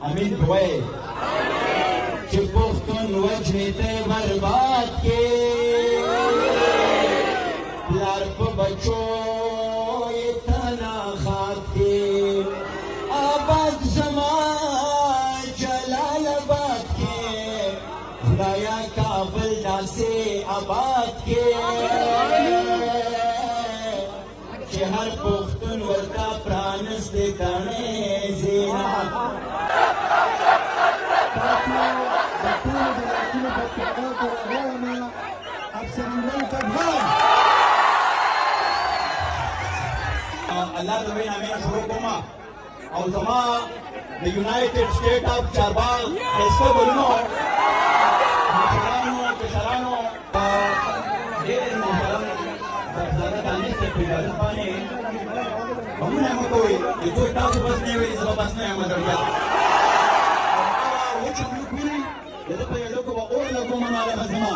امین کوی چې پښتون وجنې ته برباد کې پلار په بچو یې تنا خاک کې آباد زما جلال آباد کې خدایا کابل داسې آباد کې چې هر پښتون ورته پرانستې کاڼې زینا الله د وین امین شروع کوم او زما د یونایټډ سټیټ اف چارباغ هیڅ ګلونو کشرانو ډېر محترم زړه دانش ته پیژنه باندې همونه مو کوي چې څو تاسو بس نه وي زما بس نه یم دریا و چې ګوري دغه په یو کو اور له کومه ماله مزما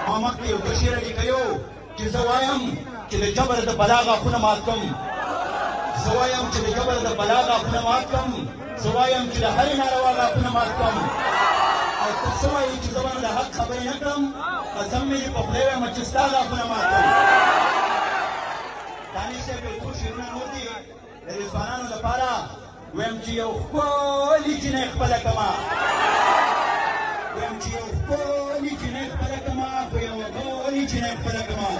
ما مکه یو بشیر لیکيو چې زوایم چې د جبر د بلاغه خونه ماتم زوایم چې د جبر د بلاغه خونه ماتم زوایم چې د هر ناروا خونه ماتم او تاسو وایي چې زما د حق خبرې نه کړم قسم مې په خدای وایم چې ستا خونه ماتم دانش صاحب یو څو شعرونه نور دي د رضوانانو لپاره ویم چې یو ښکلې جنۍ خپله کړمه ویم چې یو ښکلې جنۍ خپله کړمه خو یو ښکلې جنۍ خپله کړمه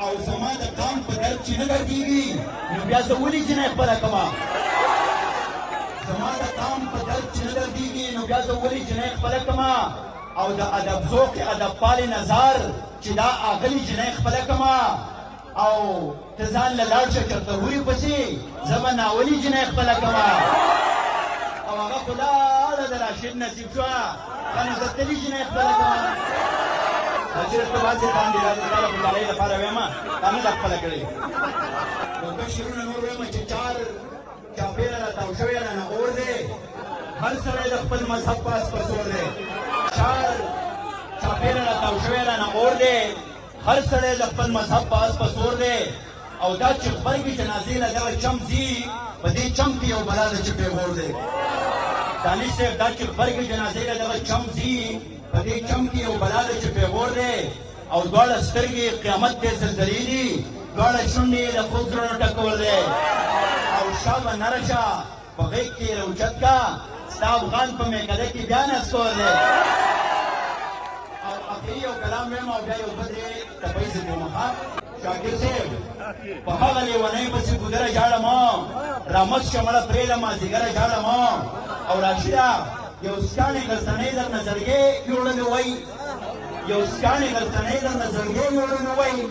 او زما د قام په درد چې نه دردېږي نو بیا زه ولې جنۍ خپله کړمه زما د قام په درد چې نه دردېږي نو بیا زه ولې جنۍ خپله کړمه او د ادب ذوق ادب پال نظر چې دا اغلې جنۍ خپله کړمه او ته ځان له لاړ شه چېرته هورې پسې زه به ناولې جنۍ خپله کړمه او هغه خو لاړه د راشد نصیب شوه ښه نو زه تلې جنۍ خپله کړمه دا چې درته داسې باندې راځي ستا د خوشحالۍ لپاره ویم دا نه ده خپله کړې نو دوه شعرونه نور ویم چې چار چاپېره راتاو شوی رانه اور دی هر سړی د خپل مذهب په اس پسور دی چار چاپېره راتاو شوی رانه اور دی هر سړی د خپل مذهب په اس پسور دی او دا چې غبرګې جنازې له دغه چم ځي په دې چم کې یو بلا ده چې پیغور دی دانش صاحب دا چې غبرګې جنازې له دغه چم ځي په دې چم کې یو بلا ده چې پیغور دی او دواړه سترګې قیامت ته زلزلې دي دواړه شونډې د خوږ زړونو ټکور دی او شا به نره شه په غېږ کې یې راوچت کا ستا افغان په میکده کې بیا نسکور دی او اخري یو کلام ویم او بیا یو دوه درې ټپۍ زه کوم شاکر صاحب په هغه لیونۍ پسې ګودره ژاړم رامس شمړه پرېږده مازدیګره ژاړم او راشده یو سکاڼې ګرځنۍ درنه زړګې یوړلې وایي یو سکاڼې ګرځنۍ درنه زړګې یوړلې وایي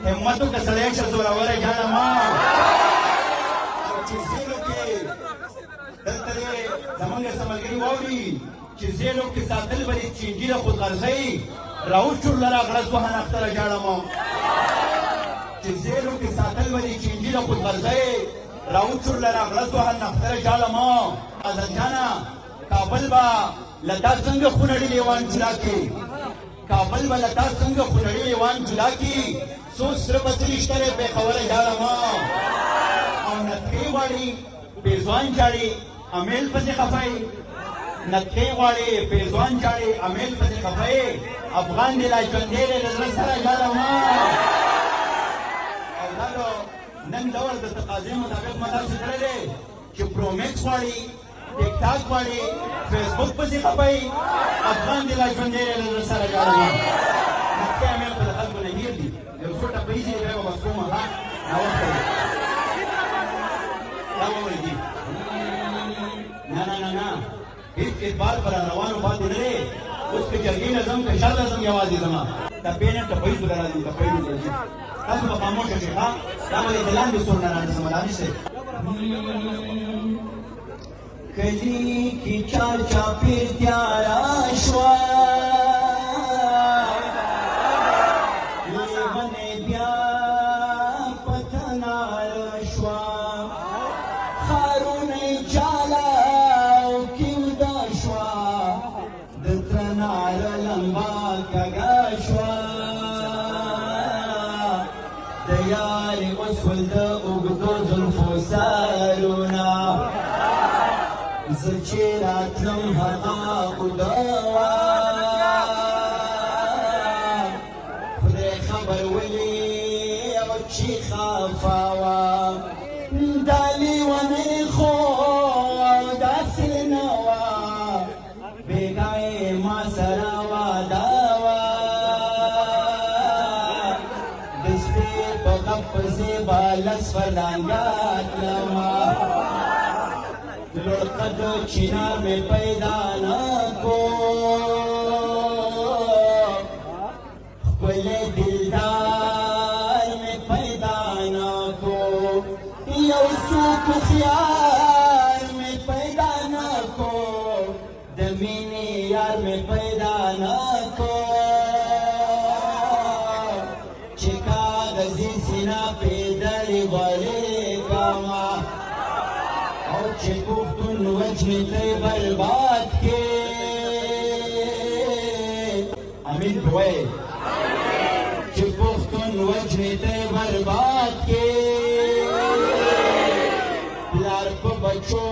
همت وکړه سړی شه زوروره ژاړم چې زیلو کې دلته دی زمونږ څه ملګري واوري چې زیلو کې ساتل به دې چینجي د خودغرضۍ راوچور لره غرض وهن اختره ژاړم چې زیلو کې ساتل به دې چینجي د خودغرضۍ راوچور لره غرض وهن اختره ژاړم آزاد جانه کابل به له تا څنګه خونړي لیوان جلا کړي کابل به له تا څنګه خونړي لیوان جلا کړي څو سره بڅې رشته دی پېښوره ژاړم او نتکۍ غواړي پېزوان ژاړي امیل پسې خفه یې نتکۍ غواړي پېزوان ژاړي امیل پسې خفه یې افغان دی لا ژوندی دی د زړه سره ژاړم او دا د نن ډول د تقاضې مطابق ما داسې کړی دی چې پرومکس غواړي ټیک ټاک غواړي فیسبوک پسې خفه یې افغان دی لا ژوندی دی د زړه سره ژاړم نتکۍ امیل خو د خلکو نه هېر دي یو څو ټپۍ ځي بیا به بس کوم ناوخته دی دا ووایي نه نه نه نه هېڅ اعتبار پر روانو باندې نه دی اوس که جرګې نه ځم که شر ته ځم یوازې ځمه ټپې نه ټپۍ سره راځي ټپۍ نه راځي تاسو به خاموشه شئ ښه دا به د لاندې سور نه راځم دانش صاحب کلي کې چا چاپېر تیاره شوه لیونۍ بیا په تناره شوه ښارونه یې جاله او کیوده شوه د تره ناره لمبه کږه شوه د یارې اوس ول د اوږدو زلفو سرونه زه چې راتلم هغه اوده وه خدای خبر ولې او چې خفه وه دا لیونۍ خو داسې نه وه بېګا یې ما سره واده وه د سپي په غپ پسې به لس فلانګه تلمه لوړ قد چنار مې پیدا نه کو ښکلی دلدار مې پیدا نه کو یو څوک هوښیار مې پیدا نه کو د مینې یار مې پیدا نه کو چې کاغذي سینه پې دړې غوړېږمه او چې پښتون وجنې ته برباد کې امین وای چې پښتون وجنې ته برباد کې پلار په بچو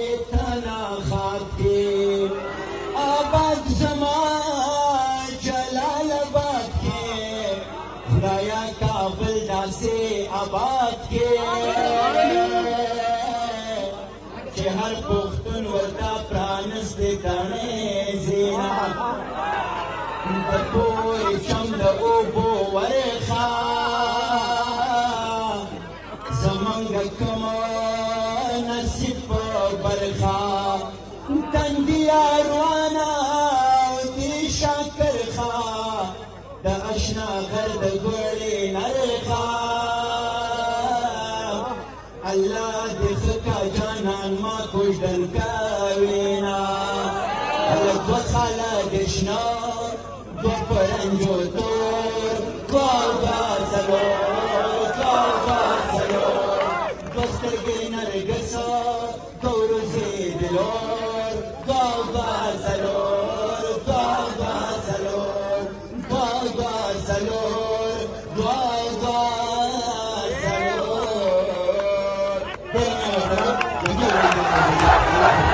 یې تنا خاک کې آباد زما جلال آباد کې خدایا کابل داسې آباد کې چې هر پښتون ورته پرانستې کاڼې زینا د پورې چم د اوبو ورخه زمونږ کومه نصیب په برخه تندي اروانه او دې شاکرخه د اشنا غر د ګوړې نرخه الله دې خکا جانان ما کوژدن کوینا دو خاله دشنا دو پرنجو تور کاغا سلور دو سترګې نرګسا دو روزې دلور کاغا سلور Thank you.